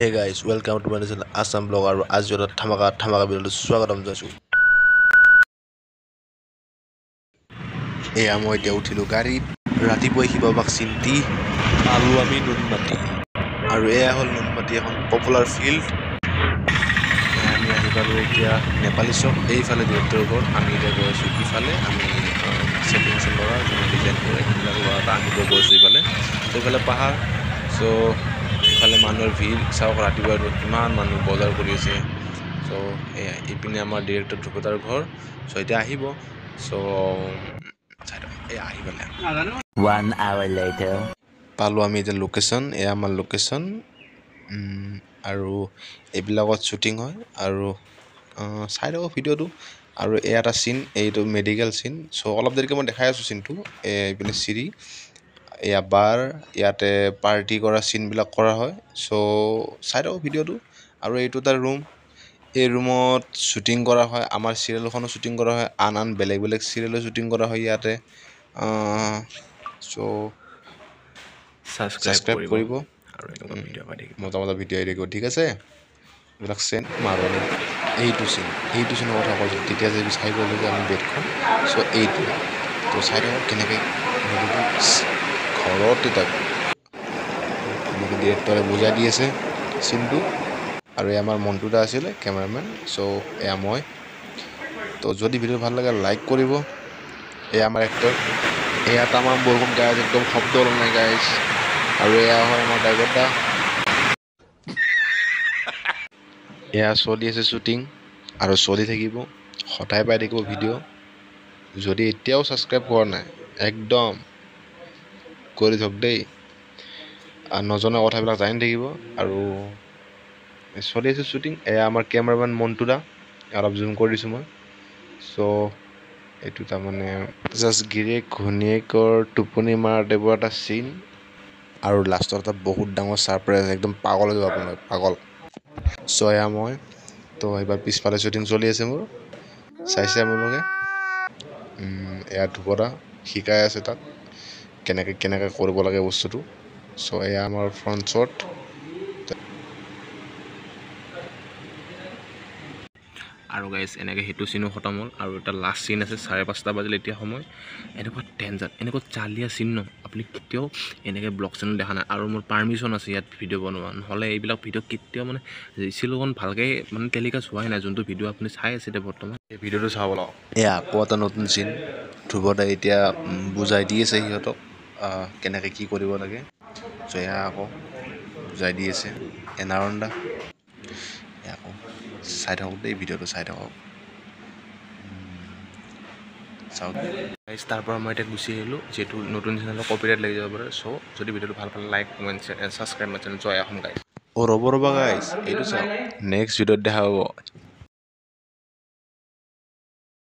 Hey guys, welcome to my channel Assam Blog আৰু আজি এটা ধামাকা ভিডিঅ'লৈ স্বাগতম জনাইছোঁ। এয়া মই এতিয়া উঠিলোঁ গাড়ীত ৰাতিপুৱাই শিৱবাক চিন্তি পালোঁ আমি নুনমাটি আৰু এয়া হ'ল নুনমাটি এখন পপুলাৰ ফিল্ড। আমি আহি পালোঁ এতিয়া নেপালী চক এইফালে ডিৰেক্টৰ ঘৰ। আমি এতিয়া গৈ আছোঁ ইফালে আমি ছেটিংছ ল'ৰা যোনে ডিজাইন কৰে সেইবিলাক ল'ৰা এটা আনিব গৈছোঁ ইফালে। ত' ইফালে পাহাৰ চ' ইফালে মানুহৰ ভিৰ চাওক ৰাতিপুৱা কিমান মানুহ বজাৰ কৰি আছে। চ' এয়া ইপিনে আমাৰ ডিৰেক্টৰ ধ্ৰুপদাৰ ঘৰ। চ' এতিয়া আহিব চ' এয়া আহি পালে 1 hour later পালোঁ আমি এতিয়া লোকেশ্যন। এয়া আমাৰ লোকেশ্যন আৰু এইবিলাকত শ্বুটিং হয় আৰু চাই থাকক ভিডিঅ'টো। আৰু এয়া এটা চিন, এইটো মেডিকেল চিন। চ' অলপ দেৰিকৈ মই দেখাই আছোঁ চিনটো। এইপিনে চিৰি এয়া বাৰ ইয়াতে পাৰ্টি কৰা চিনবিলাক কৰা হয়। চ' চাই থাকক ভিডিঅ'টো। আৰু এইটো এটা ৰুম, এই ৰুমত শ্বুটিং কৰা হয়। আমাৰ চিৰিয়েলখনো শ্বুটিং কৰা হয়, আন বেলেগ চিৰিয়েলো শ্বুটিং কৰা হয় ইয়াতে। চ' ছাবস্ক্ৰাইব কৰিব আৰু এনেকুৱা ভিডিঅ' পাই থাকিব। মজা ভিডিঅ' আহি থাকিব, ঠিক আছে। এইবিলাক চেন মাৰোৱানী এইটো চিনৰ কথা কৈছোঁ। তেতিয়া যে চাই গ'লোঁ যে আমি বেটখন, চ' এইটো তো চাই থাকক কেনেকৈ ঘৰত তাক এনেকৈ ডিৰেক্টৰে বুজাই দি আছে চিনটো। আৰু এই আমাৰ মণ্টু দা আছিলে কেমেৰামেন। চ' এয়া মই। তো যদি ভিডিঅ' ভাল লাগে লাইক কৰিব। এয়া আমাৰ এক্টৰ, এয়া তামাম বৰষুণ গাইজ, একদম শব্দ ওলোৱা নাই গাইজ। আৰু এয়া হয় আমাৰ ড্ৰাইভাৰ দা। এয়া চলি আছে শ্বুটিং আৰু চলি থাকিব, সদায় পাই থাকিব ভিডিঅ'। যদি এতিয়াও ছাবস্ক্ৰাইব কৰা নাই একদম কৰি থওক দেই, আৰু নজনা কথাবিলাক জানি থাকিব। আৰু চলি আছে শ্বুটিং। এয়া আমাৰ কেমেৰামেন মণ্টু দা, অলপ জুম কৰি দিছোঁ মই। চ' এইটো তাৰমানে জাষ্ট গিৰিয়েক ঘৈণীয়েকৰ টোপনি মাৰা টাইপৰ এটা চিন। আৰু লাষ্টত এটা বহুত ডাঙৰ ছাৰপ্ৰাইজ, একদম পাগল হৈ যাব আপোনালোক, পাগল। চ' এয়া মই। তো এইবাৰ পিছফালে শ্বুটিং চলি আছে মোৰ, চাইছে আপোনালোকে। এয়া ধ্ৰুপদা শিকাই আছে তাক কেনেকৈ কৰিব লাগে বস্তুটো। চ' এয়া আমাৰ ফ্ৰণ্ট শ্বট। আৰু গাইজ এনেকৈ সেইটো চিনো খতম হ'ল। আৰু এটা লাষ্ট চিন আছে, 5:30 বাজিলে এতিয়া সময়। এনেকুৱা টেনশ্যন, এনেকুৱা চালিয়া চিন ন আপুনি কেতিয়াও এনেকৈ ব্লগ চেনেল দেখা নাই। আৰু মোৰ পাৰ্মিশ্যন আছে ইয়াত ভিডিঅ' বনোৱা, নহ'লে এইবিলাক ভিডিঅ' কেতিয়াও মানে চিলোখন ভালকৈ মানে টেলিকাষ্ট হোৱাই নাই। যোনটো ভিডিঅ' আপুনি চাই আছে এতিয়া বৰ্তমান, এই ভিডিঅ'টো চাব লওক। এয়া আকৌ এটা নতুন চিন। ধ্ৰুৱদাই এতিয়া বুজাই দি আছে সিহঁতক কেনেকৈ কি কৰিব লাগে। চ' এয়া আকৌ বুজাই দি আছে এনাৰণ দা। আকৌ চাই থাকক দেই ভিডিঅ'টো, চাই থাকক চাওক। তাৰ পৰা মই এতিয়া গুচি আহিলোঁ, যিহেতু নতুন চেনেলত কপিৰাইট লাগি যাব পাৰে। চ' যদি ভিডিঅ'টো ভাল পালে like comment subscribe my channel জয় অসম গাইজ। ৰ'ব গাইজ, এইটো চাওক নেক্সট ভিডিঅ'ত দেখা পাব।